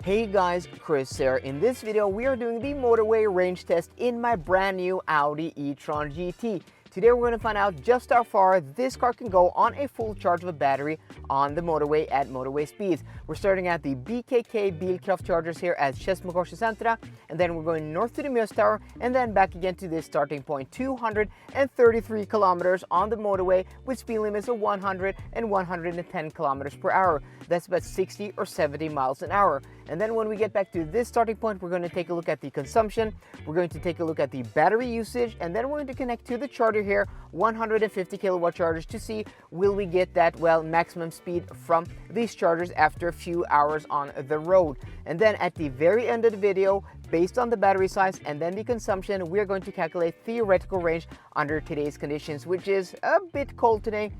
Hey guys, Kris here. In this video, we are doing the Motorway range test in my brand new Audi E-Tron GT. Today we're going to find out just how far this car can go on a full charge of a battery on the motorway at motorway speeds. We're starting at the BKK Bilkraft chargers here at Centra, and then we're going north to the Midpoint and then back again to this starting point. 233 kilometers on the motorway with speed limits of 100 and 110 kilometers per hour. That's about 60 or 70 miles an hour. And then when we get back to this starting point, we're going to take a look at the consumption, we're going to take a look at the battery usage, and then we're going to connect to the charger here, 150 kilowatt chargers, to see will we get that, well, maximum speed from these chargers after a few hours on the road. And then at the very end of the video, based on the battery size and then the consumption, we're going to calculate theoretical range under today's conditions, which is a bit cold today.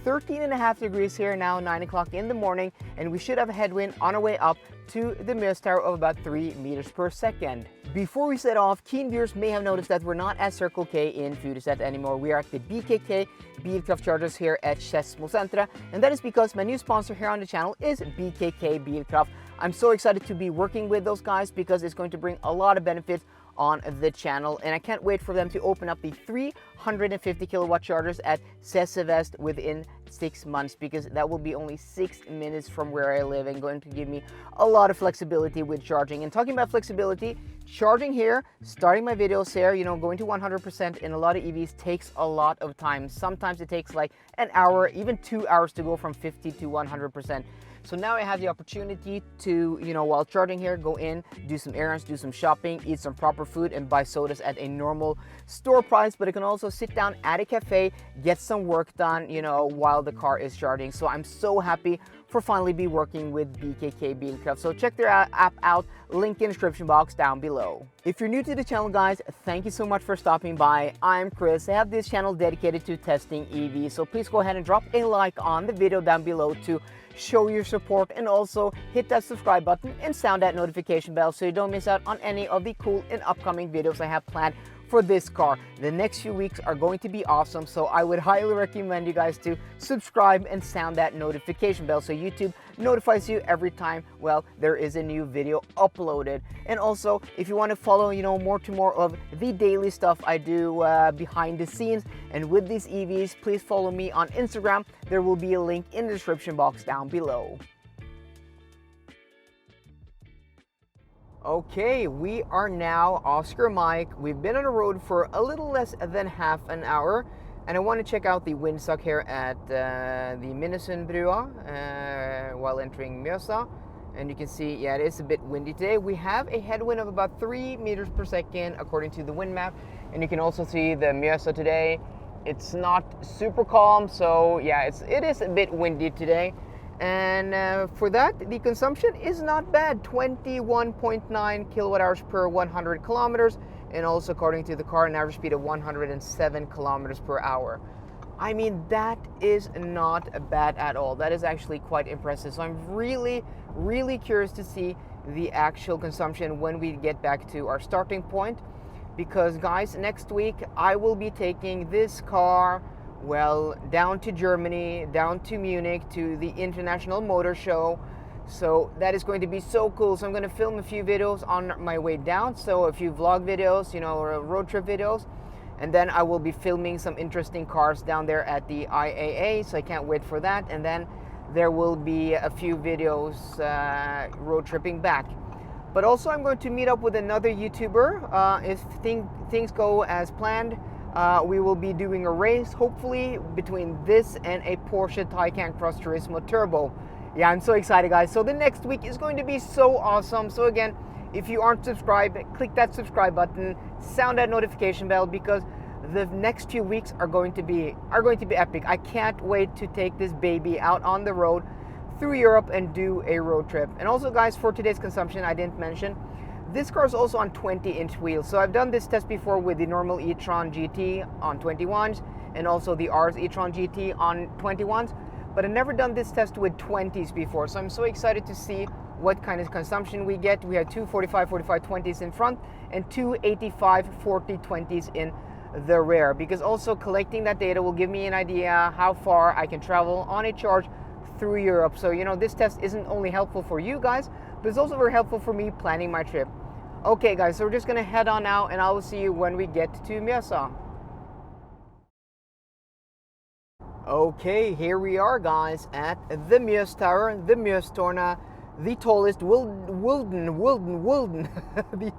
13.5 degrees here now, 9 o'clock in the morning, and we should have a headwind on our way up to the Midpoint of about 3 meters per second. Before we set off, keen viewers may have noticed that we're not at Circle K in Furuset anymore. We are at the BKK Bilkraft chargers here at Centra, and that is because my new sponsor here on the channel is BKK Bilkraft. I'm so excited to be working with those guys because it's going to bring a lot of benefits on the channel, and I can't wait for them to open up the 350 kilowatt chargers at Vest within 6 months, because that will be only 6 minutes from where I live and going to give me a lot of flexibility with charging. And talking about flexibility, charging here, starting my videos here, going to 100% in a lot of EVs takes a lot of time. Sometimes it takes like an hour, even 2 hours to go from 50 to 100%. So now I have the opportunity to, while charging here, go in, do some errands, do some shopping, eat some proper food, and buy sodas at a normal store price. But I can also sit down at a cafe, get some work done, while the car is charging. So I'm so happy for finally be working with BKK Bilkraft. So check their app out, link in the description box down below. If you're new to the channel, guys, thank you so much for stopping by. I'm Kris. I have this channel dedicated to testing EVs. So please go ahead and drop a like on the video down below to show your support, and also hit that subscribe button and sound that notification bell so you don't miss out on any of the cool and upcoming videos I have planned for this car. The next few weeks are going to be awesome, so I would highly recommend you guys to subscribe and sound that notification bell so YouTube notifies you every time, well, there is a new video uploaded. And also, if you want to follow, more of the daily stuff I do behind the scenes and with these EVs, please follow me on Instagram. There will be a link in the description box down below. Okay, we are now Oscar Mike. We've been on the road for a little less than half an hour, and I want to check out the windsock here at the Minnesundbrua while entering Mjøsa. And you can see, yeah, it is a bit windy today. We have a headwind of about 3 meters per second according to the wind map, and you can also see the Mjøsa today. It's not super calm, so yeah, it is a bit windy today. And for that, the consumption is not bad, 21.9 kilowatt hours per 100 kilometers, and also according to the car, an average speed of 107 kilometers per hour. I mean, that is not bad at all. That is actually quite impressive. So I'm really, really curious to see the actual consumption when we get back to our starting point, because guys, next week I will be taking this car, well, down to Germany, down to Munich, to the International Motor Show. So that is going to be so cool. So I'm going to film a few videos on my way down. So a few vlog videos, or road trip videos. And then I will be filming some interesting cars down there at the IAA. So I can't wait for that. And then there will be a few videos road tripping back. But also I'm going to meet up with another YouTuber. If things go as planned, we will be doing a race, hopefully, between this and a Porsche Taycan Cross Turismo Turbo. Yeah, I'm so excited, guys. So the next week is going to be so awesome. So again, if you aren't subscribed, click that subscribe button, sound that notification bell, because the next few weeks are going to be epic. I can't wait to take this baby out on the road through Europe and do a road trip. And also, guys, for today's consumption, I didn't mention, this car is also on 20-inch wheels. So I've done this test before with the normal E-Tron GT on 21s and also the RS E-Tron GT on 21s, but I've never done this test with 20s before. So I'm so excited to see what kind of consumption we get. We have two 45-45 20s in front and two 85-40 20s in the rear, because also collecting that data will give me an idea how far I can travel on a charge through Europe. So, this test isn't only helpful for you guys, but it's also very helpful for me planning my trip. Okay guys, so we're just gonna head on out and I will see you when we get to Mjøsa. Okay, here we are guys at the Mjøs Tower, the Mjøstårnet, the tallest the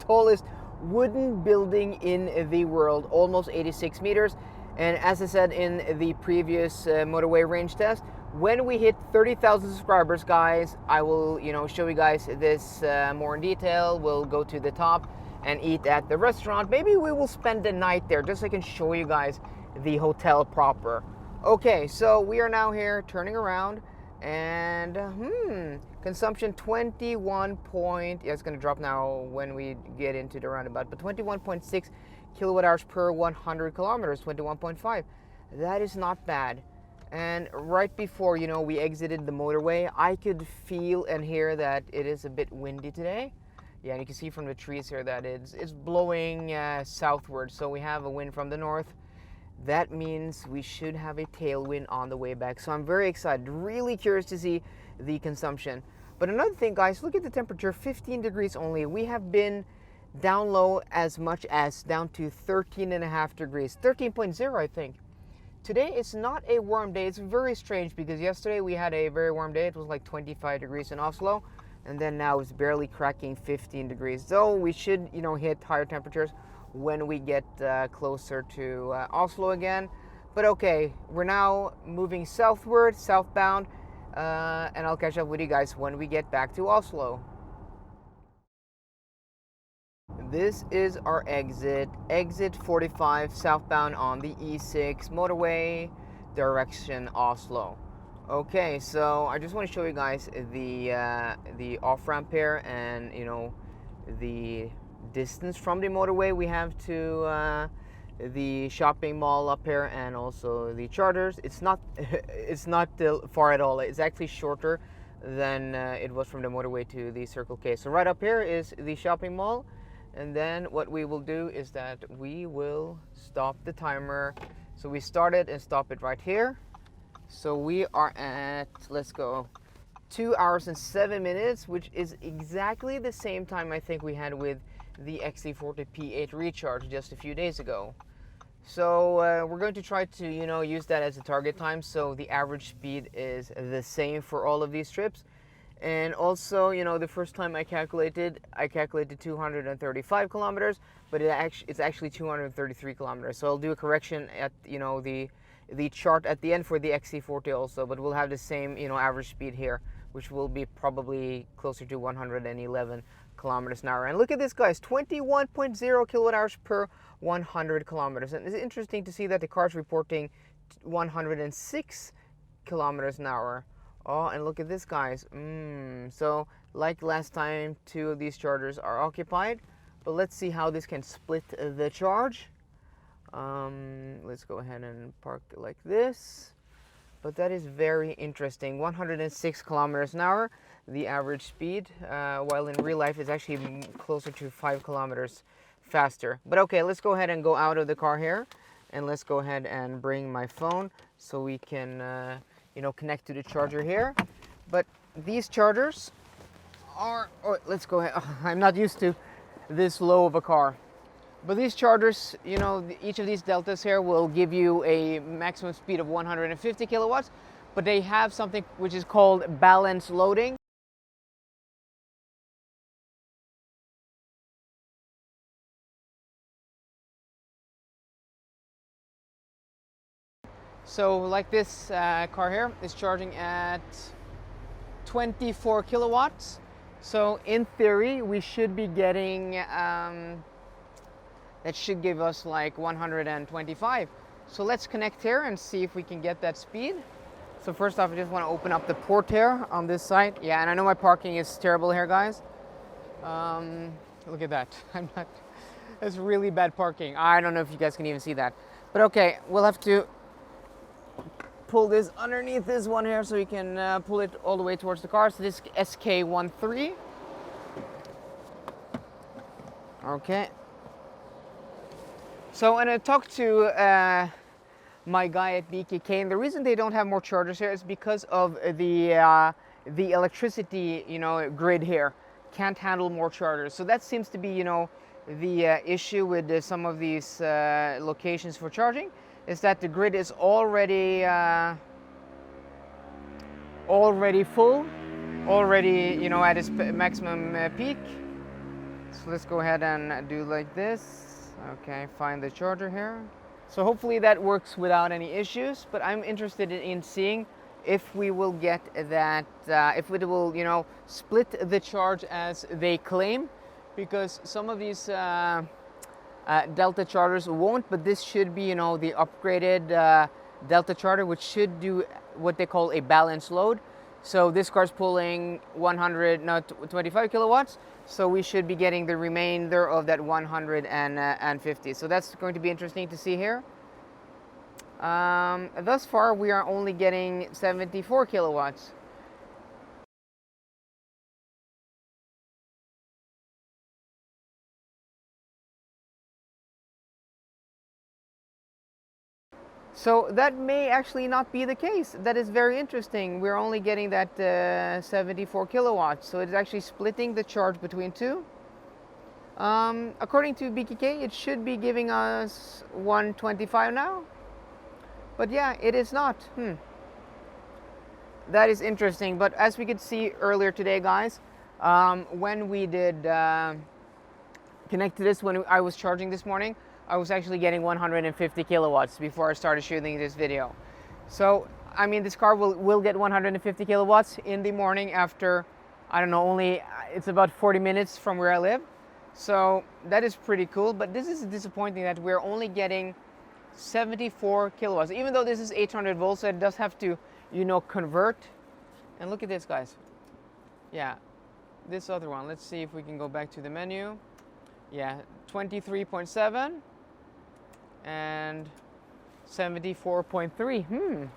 tallest wooden building in the world, almost 86 meters. And as I said in the previous motorway range test, when we hit 30,000 subscribers, guys, I will, show you guys this more in detail. We'll go to the top and eat at the restaurant. Maybe we will spend the night there, just so I can show you guys the hotel proper. Okay, so we are now here turning around, and consumption 21 point, yeah, it's gonna drop now when we get into the roundabout, but 21.6 kilowatt hours per 100 kilometers, 21.5. That is not bad. And right before, we exited the motorway, I could feel and hear that it is a bit windy today. Yeah, and you can see from the trees here that it's blowing southward, so we have a wind from the north. That means we should have a tailwind on the way back. So I'm very excited, really curious to see the consumption. But another thing, guys, look at the temperature, 15 degrees only. We have been down low as much as down to 13.5 degrees, 13.0 I think. Today is not a warm day. It's very strange because yesterday we had a very warm day. It was like 25 degrees in Oslo, and then now it's barely cracking 15 degrees. So we should, hit higher temperatures when we get closer to Oslo again. But okay, we're now moving southward, southbound, and I'll catch up with you guys when we get back to Oslo. This is our exit 45 southbound on the E6 motorway, direction Oslo. Okay, so I just want to show you guys the off-ramp here, and the distance from the motorway we have to the shopping mall up here, and also the charters. It's not far at all. It's actually shorter than it was from the motorway to the Circle K. So right up here is the shopping mall. And then what we will do is that we will stop the timer. So we start it and stop it right here. So we are at, let's go, 2 hours and 7 minutes, which is exactly the same time I think we had with the XC40 P8 Recharge just a few days ago. So we're going to try to, use that as a target time. So the average speed is the same for all of these trips. And also, the first time I calculated 235 kilometers, but it's actually 233 kilometers. So I'll do a correction at, the chart at the end for the XC40 also, but we'll have the same, average speed here, which will be probably closer to 111 kilometers an hour. And look at this, guys, 21.0 kilowatt hours per 100 kilometers. And it's interesting to see that the car's reporting 106 kilometers an hour. Oh, and look at this, guys. So like last time, 2 of these chargers are occupied, but let's see how this can split the charge. Let's go ahead and park like this. But that is very interesting. 106 kilometers an hour, the average speed, while in real life it's actually closer to 5 kilometers faster. But okay, let's go ahead and go out of the car here, and let's go ahead and bring my phone so we can connect to the charger here. But these chargers are, let's go ahead. I'm not used to this low of a car. But these chargers, each of these Deltas here will give you a maximum speed of 150 kilowatts, but they have something which is called balance loading. So like this car here is charging at 24 kilowatts. So in theory, we should be getting, that should give us like 125. So let's connect here and see if we can get that speed. So first off, I just want to open up the port here on this side. Yeah, and I know my parking is terrible here, guys. Look at that. It's really bad parking. I don't know if you guys can even see that. But okay, we'll have to pull this underneath this one here so you can pull it all the way towards the car. So this SK13. Okay. So, and I talked to my guy at BKK, and the reason they don't have more chargers here is because of the electricity, grid here. can't handle more chargers. So that seems to be, you know, the issue with some of these locations for charging, is that the grid is already full, already, you know, at its maximum peak. So let's go ahead and do like this. Okay, find the charger here. So hopefully that works without any issues, but I'm interested in seeing if we will get that, if it will, you know, split the charge as they claim, because some of these Delta chargers won't, but this should be, you know, the upgraded Delta charger, which should do what they call a balanced load. So this car's pulling 25 kilowatts, so we should be getting the remainder of that 150. So that's going to be interesting to see here. Thus far, we are only getting 74 kilowatts. So that may actually not be the case. That is very interesting. We're only getting that 74 kilowatts. So it's actually splitting the charge between two. According to BKK, it should be giving us 125 now. But yeah, it is not. That is interesting. But as we could see earlier today, guys, when we did connect to this, when I was charging this morning, I was actually getting 150 kilowatts before I started shooting this video. So, I mean, this car will get 150 kilowatts in the morning after, I don't know, it's about 40 minutes from where I live. So that is pretty cool, but this is disappointing that we're only getting 74 kilowatts. Even though this is 800 volts, so it does have to, you know, convert. And look at this, guys. Yeah, this other one. Let's see if we can go back to the menu. Yeah, 23.7 and 74.3.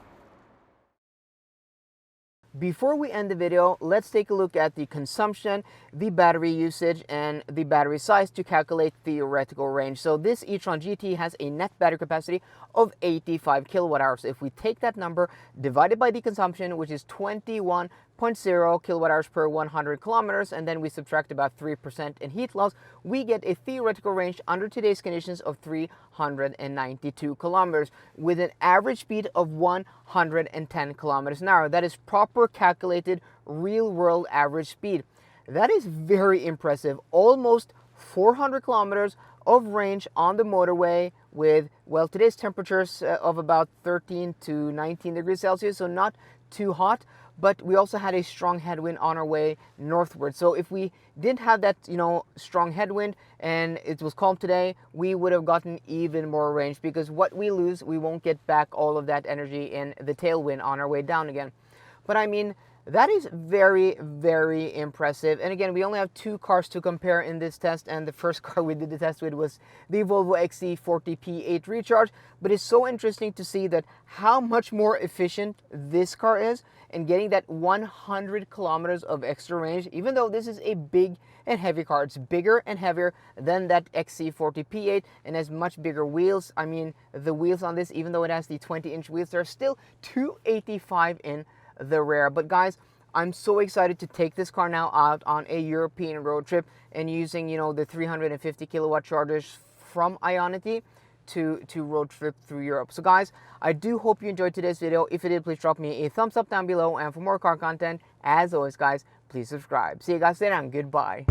Before we end the video, let's take a look at the consumption, the battery usage, and the battery size to calculate theoretical range. So this E-Tron GT has a net battery capacity of 85 kilowatt hours. If we take that number divided by the consumption, which is 21.0 kilowatt hours per 100 kilometers, and then we subtract about 3% in heat loss, we get a theoretical range under today's conditions of 392 kilometers with an average speed of 110 kilometers an hour. That is proper calculated real-world average speed. That is very impressive. Almost 400 kilometers of range on the motorway with, well, today's temperatures of about 13 to 19 degrees Celsius, so not too hot, but we also had a strong headwind on our way northward. So if we didn't have that, you know, strong headwind and it was calm today, we would have gotten even more range, because what we lose, we won't get back all of that energy in the tailwind on our way down again. But I mean, that is very, very impressive. And again, we only have two cars to compare in this test, and the first car we did the test with was the Volvo XC40 P8 Recharge. But it's so interesting to see that how much more efficient this car is in getting that 100 kilometers of extra range, even though this is a big and heavy car. It's bigger and heavier than that XC40 P8 and has much bigger wheels. I mean, the wheels on this, even though it has the 20-inch wheels, they're still 285 in the rear. But guys, I'm so excited to take this car now out on a European road trip and using, you know, the 350 kilowatt chargers from Ionity to road trip through Europe. So guys, I do hope you enjoyed today's video. If you did, please drop me a thumbs up down below, and for more car content, as always guys, please subscribe. See you guys later and goodbye.